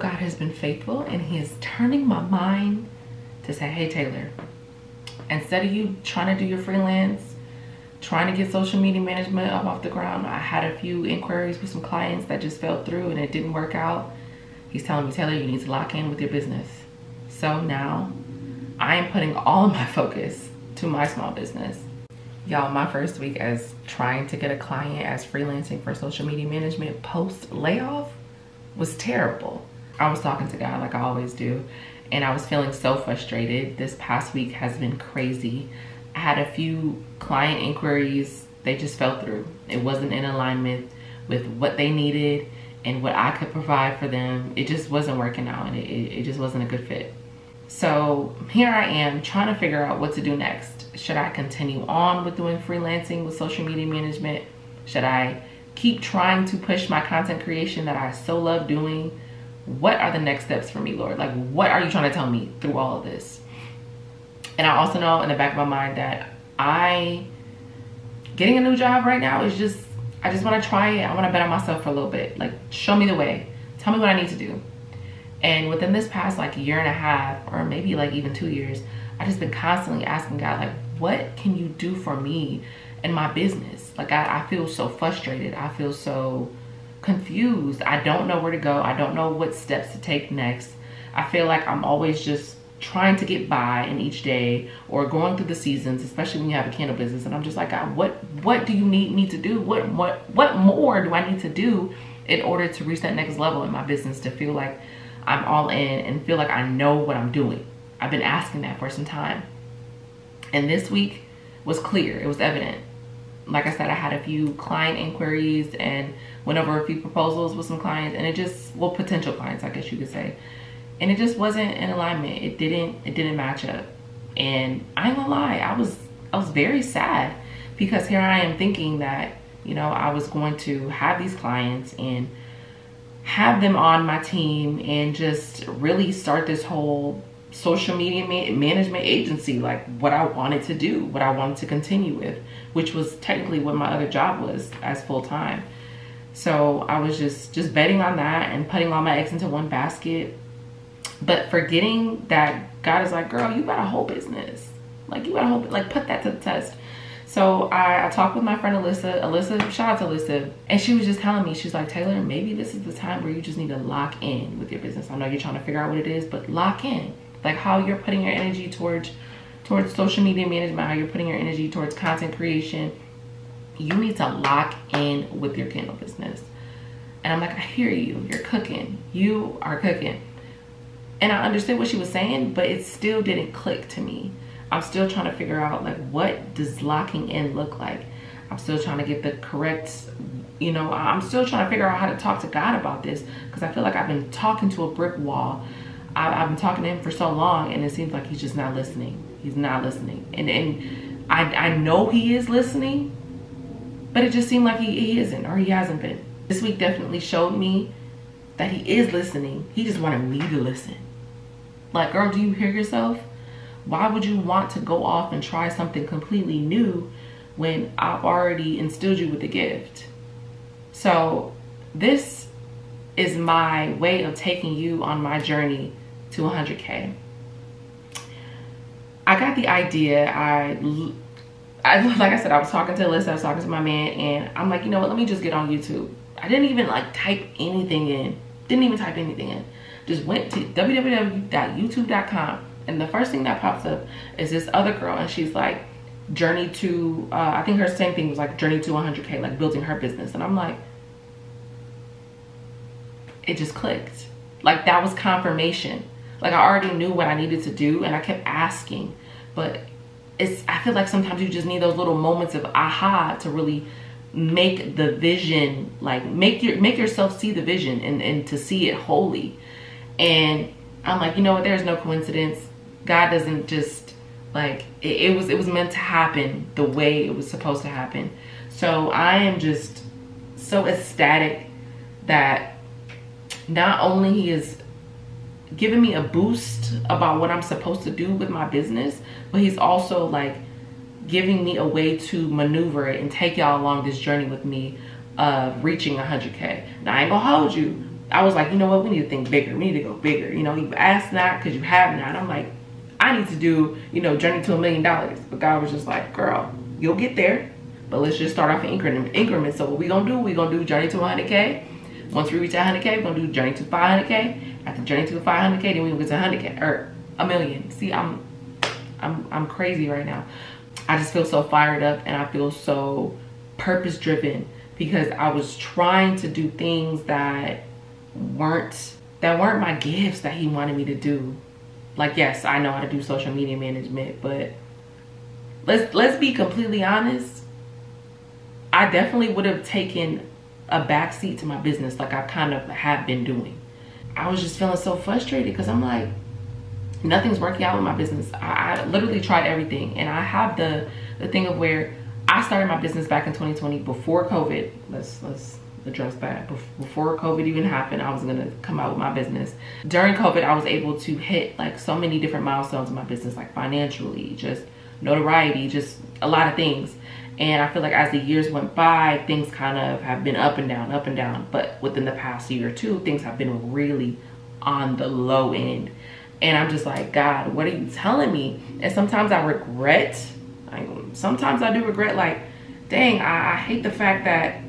God has been faithful, and he is turning my mind to say, hey Taylor, instead of you trying to do your freelance, trying to get social media management up off the ground, I had a few inquiries with some clients that just fell through and it didn't work out. He's telling me, Taylor, you need to lock in with your business. So now I am putting all of my focus to my small business. Y'all, my first week as trying to get a client as freelancing for social media management post layoff was terrible. I was talking to God like I always do, and I was feeling so frustrated. This past week has been crazy. I had a few client inquiries, they just fell through. It wasn't in alignment with what they needed and what I could provide for them. It just wasn't working out, and it just wasn't a good fit. So here I am trying to figure out what to do next. Should I continue on with doing freelancing with social media management? Should I keep trying to push my content creation that I so love doing? What are the next steps for me, Lord? Like, what are you trying to tell me through all of this? And I also know in the back of my mind that getting a new job right now is just, I just want to try it. I want to bet on myself for a little bit. Like, show me the way. Tell me what I need to do. And within this past like year and a half, or maybe like even 2 years, I just been constantly asking God, like, what can you do for me and my business? Like, I feel so frustrated. I feel so confused. I don't know where to go. I don't know what steps to take next. I feel like I'm always just trying to get by in each day or going through the seasons, especially when you have a candle business. And I'm just like, God, what do you need me to do? What more do I need to do in order to reach that next level in my business, to feel like I'm all in and feel like I know what I'm doing? I've been asking that for some time. And this week was clear. It was evident. Like I said, I had a few client inquiries and went over a few proposals with some clients, and it just, well, potential clients, I guess you could say. And it just wasn't in alignment. It didn't match up. And I ain't gonna lie, I was very sad, because here I am thinking that, you know, I was going to have these clients and have them on my team and just really start this whole social media management agency, like what I wanted to do, what I wanted to continue with, which was technically what my other job was as full-time. So I was just betting on that and putting all my eggs into one basket, but forgetting that God is like, girl, you got a whole business. Like, you got a whole, like, put that to the test. So I talked with my friend Alyssa, shout out to Alyssa, and she was just telling me, she's like, Taylor, maybe this is the time where you just need to lock in with your business. I know you're trying to figure out what it is, but lock in. Like, how you're putting your energy towards social media management, how you're putting your energy towards content creation. You need to lock in with your candle business. And I'm like, I hear you. You're cooking. You are cooking. And I understood what she was saying, but it still didn't click to me. I'm still trying to figure out, like, what does locking in look like? I'm still trying to get the correct, you know, I'm still trying to figure out how to talk to God about this, because I feel like I've been talking to a brick wall. I've been talking to him for so long, and it seems like he's just not listening. He's not listening. And I know he is listening, but it just seemed like he isn't, or he hasn't been. This week definitely showed me that he is listening. He just wanted me to listen. Like, girl, do you hear yourself? Why would you want to go off and try something completely new when I've already instilled you with the gift? So this is my way of taking you on my journey to 100K. I got the idea. Like I said, I was talking to Alyssa, I was talking to my man, and I'm like, you know what, let me just get on YouTube. I didn't even like type anything in. Just went to www.youtube.com, and the first thing that pops up is this other girl, and she's like, journey to, I think her same thing was like journey to 100K, like building her business. And I'm like, it just clicked. Like, that was confirmation. Like, I already knew what I needed to do, and I kept asking, but I feel like sometimes you just need those little moments of aha to really make the vision, like make yourself see the vision and to see it wholly. And I'm like, you know what, there's no coincidence. God doesn't just, like, it was meant to happen the way it was supposed to happen. So I am just so ecstatic that not only he is giving me a boost about what I'm supposed to do with my business, but he's also like giving me a way to maneuver it and take y'all along this journey with me of reaching 100K. Now, I ain't gonna hold you. I was like, you know what, we need to think bigger. We need to go bigger. You know, you ask not because you have not. I'm like, I need to do, you know, journey to $1 million. But God was just like, girl, you'll get there. But let's just start off in increments. So what we gonna do, we gonna do journey to 100K. Once we reach 100K, we're gonna do journey to 500K. After journey to 500K, then we gonna get to 100K or $1 million. See, I'm crazy right now. I just feel so fired up and I feel so purpose driven because I was trying to do things that weren't my gifts that he wanted me to do. Like, yes, I know how to do social media management, but let's be completely honest. I definitely would have taken a backseat to my business like I kind of have been doing. I was just feeling so frustrated because I'm like, nothing's working out with my business. I literally tried everything, and I have the thing of where I started my business back in 2020 before COVID. Let's address that. Before COVID even happened, I was gonna come out with my business. During COVID, I was able to hit like so many different milestones in my business, like financially, just notoriety, just a lot of things. And I feel like as the years went by, things kind of have been up and down. But within the past year or two, things have been really on the low end. And I'm just like, God, what are you telling me? And sometimes I regret, sometimes I do regret, like, dang, I hate the fact that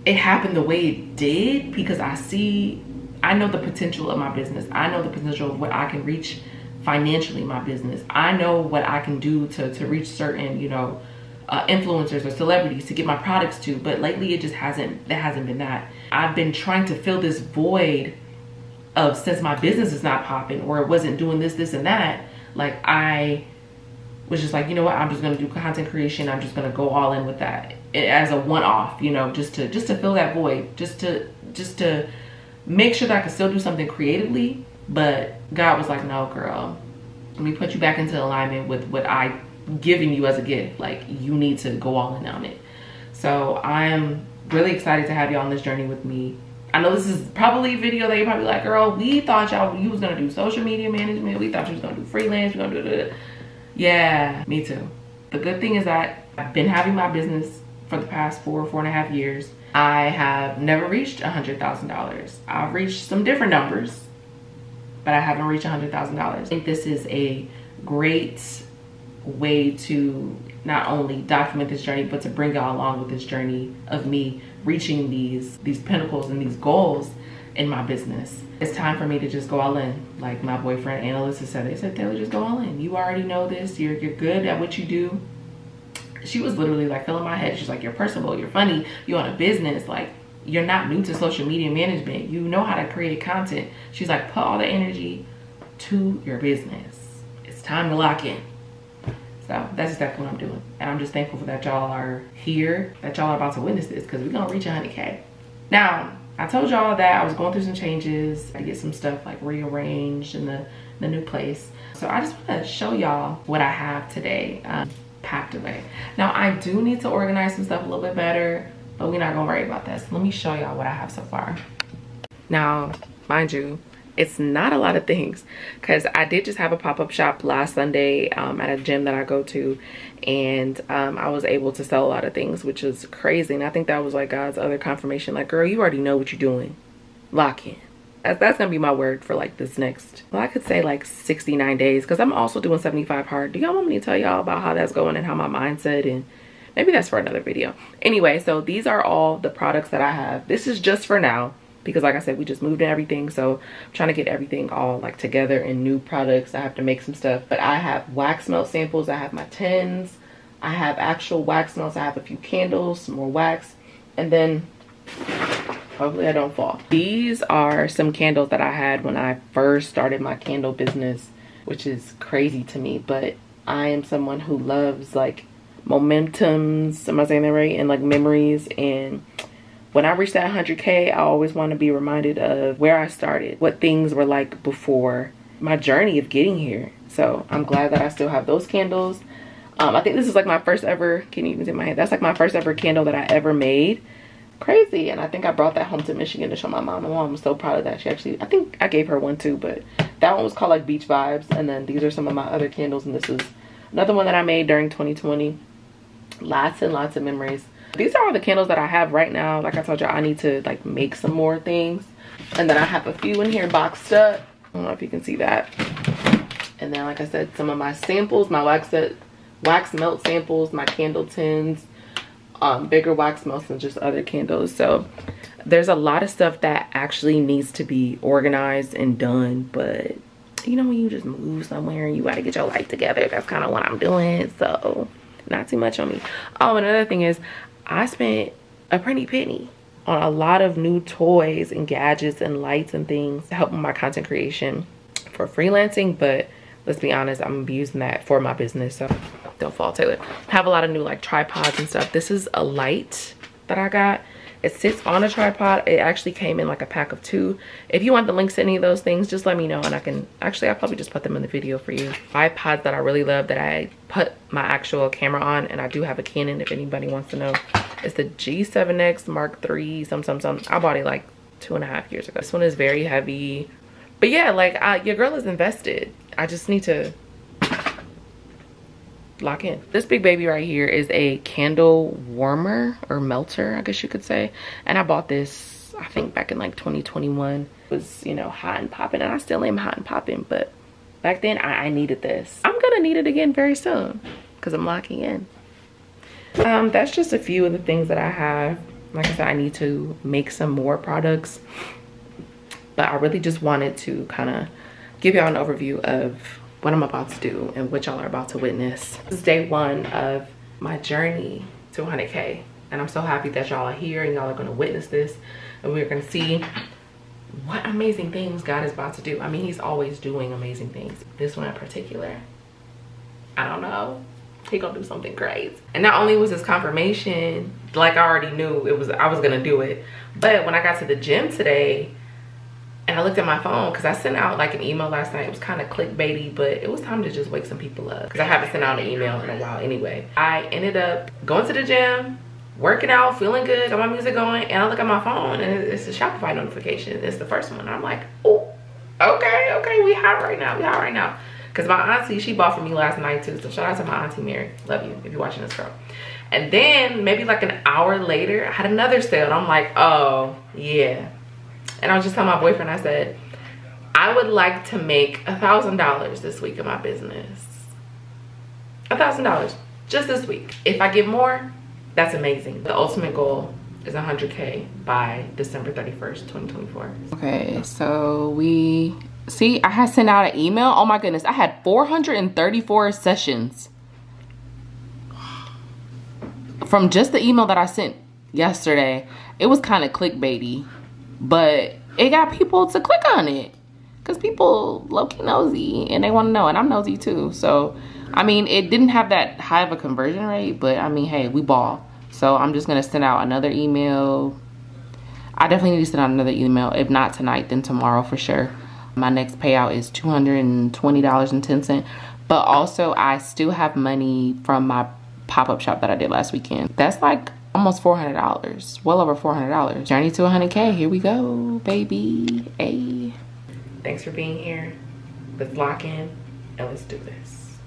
it happened the way it did, because I know the potential of my business. I know the potential of what I can reach financially in my business. I know what I can do to reach certain, you know, influencers or celebrities to get my products to. But lately it hasn't been that. I've been trying to fill this void of, since my business is not popping or it wasn't doing this and that, like I was just like, you know what, I'm just gonna do content creation. I'm just gonna go all in with that as a one-off, you know, just to fill that void, just to make sure that I could still do something creatively. But God was like, no, girl, let me put you back into alignment with what I given you as a gift. Like, you need to go all in on it. So I'm really excited to have you on this journey with me. I know this is probably a video that you're probably like, girl, we thought you was gonna do social media management. We thought you was gonna do freelance. We're gonna do it. Yeah, me too. The good thing is that I've been having my business for the past 4.5 years. I have never reached $100,000. I've reached some different numbers, but I haven't reached $100,000. I think this is a great way to not only document this journey, but to bring y'all along with this journey of me reaching these pinnacles and these goals in my business. It's time for me to just go all in. Like my boyfriend analyst has said, they said, Taylor, just go all in. You already know this. You're good at what you do. She was literally like filling my head. She's like, you're personable, you're funny, you own a business, like you're not new to social media management. You know how to create content. She's like, put all the energy to your business. It's time to lock in. So that's exactly what I'm doing. And I'm just thankful for that y'all are here, that y'all are about to witness this, because we're gonna reach 100K. Now, I told y'all that I was going through some changes to get some stuff like rearranged in the new place. So I just wanna show y'all what I have today, packed away. Now I do need to organize some stuff a little bit better, but we're not gonna worry about that. So let me show y'all what I have so far. Now, mind you, it's not a lot of things, because I did just have a pop-up shop last Sunday at a gym that I go to, and I was able to sell a lot of things, which is crazy. And I think that was like God's other confirmation, like, girl, you already know what you're doing. Lock in. That's gonna be my word for like this next, well, I could say like 69 days, because I'm also doing 75 hard. Do y'all want me to tell y'all about how that's going and how my mindset, and maybe that's for another video. Anyway, so these are all the products that I have. This is just for now, because like I said, we just moved and everything, so I'm trying to get everything all like together in new products. I have to make some stuff, but I have wax melt samples, I have my tins, I have actual wax melts, I have a few candles, some more wax, and then hopefully I don't fall. These are some candles that I had when I first started my candle business, which is crazy to me, but I am someone who loves like momentums, am I saying that right, and like memories. And when I reach that 100K, I always want to be reminded of where I started, what things were like before, my journey of getting here. So I'm glad that I still have those candles. I think this is like my first ever, can you even see my hand? That's like my first ever candle that I ever made. Crazy. And I think I brought that home to Michigan to show my mom. My mom was so proud of that. She actually, I think I gave her one too, but that one was called like Beach Vibes. And then these are some of my other candles, and this is another one that I made during 2020. Lots and lots of memories. These are all the candles that I have right now. Like I told you, I need to like make some more things. And then I have a few in here boxed up. I don't know if you can see that. And then like I said, some of my samples, my wax melt samples, my candle tins, bigger wax melts, and just other candles. So there's a lot of stuff that actually needs to be organized and done, but you know, when you just move somewhere and you got to get your life together, that's kind of what I'm doing. So not too much on me. Oh, another thing is I spent a pretty penny on a lot of new toys and gadgets and lights and things to help with my content creation for freelancing. But let's be honest, I'm gonna be using that for my business, so don't fall to it. I have a lot of new like tripods and stuff. This is a light that I got. It sits on a tripod. It actually came in like a pack of 2. If you want the links to any of those things, just let me know and I can, actually I'll probably just put them in the video for you. Tripods that I really love that I put my actual camera on, and I do have a Canon if anybody wants to know. It's the G7X Mark III something. I bought it like 2.5 years ago. This one is very heavy, but yeah, like your girl is invested. I just need to lock in. This big baby right here is a candle warmer or melter, I guess you could say. And I bought this, I think back in like 2021. It was, you know, hot and popping, and I still am hot and popping, but back then I needed this. I'm gonna need it again very soon because I'm locking in. That's just a few of the things that I have. Like I said, I need to make some more products, but I really just wanted to kind of give y'all an overview of what I'm about to do and what y'all are about to witness. This is day 1 of my journey to 100K, and I'm so happy that y'all are here and y'all are going to witness this, and we're going to see what amazing things God is about to do. I mean, he's always doing amazing things. This one in particular, I don't know, he gonna do something great. And not only was this confirmation, like I already knew I was gonna do it, but when I got to the gym today and I looked at my phone, because I sent out like an email last night. It was kind of clickbaity, but it was time to just wake some people up because I haven't sent out an email in a while anyway. I ended up going to the gym, working out, feeling good, got my music going, and I look at my phone and it's a Shopify notification. It's the first one. And I'm like, oh, okay, we hot right now. Because my auntie, she bought for me last night too. So shout out to my auntie Mary. Love you if you're watching this, girl. And then maybe like an hour later, I had another sale. And I'm like, oh yeah. And I was just telling my boyfriend, I said, I would like to make $1,000 this week in my business. $1,000 just this week. If I get more, that's amazing. The ultimate goal is 100K by December 31st, 2024. Okay, so see, I had sent out an email. Oh my goodness, I had 434 sessions from just the email that I sent yesterday. It was kind of clickbaity, but it got people to click on it because people low-key nosy and they want to know, and I'm nosy too. So I mean, it didn't have that high of a conversion rate, but I mean, hey, we ball. So I'm just gonna send out another email. I definitely need to send out another email. If not tonight, then tomorrow for sure. My next payout is $220.10. But also I still have money from my pop-up shop that I did last weekend. That's like almost $400, well over $400. Journey to 100K, here we go, baby. Hey. Thanks for being here. Let's lock in and let's do this.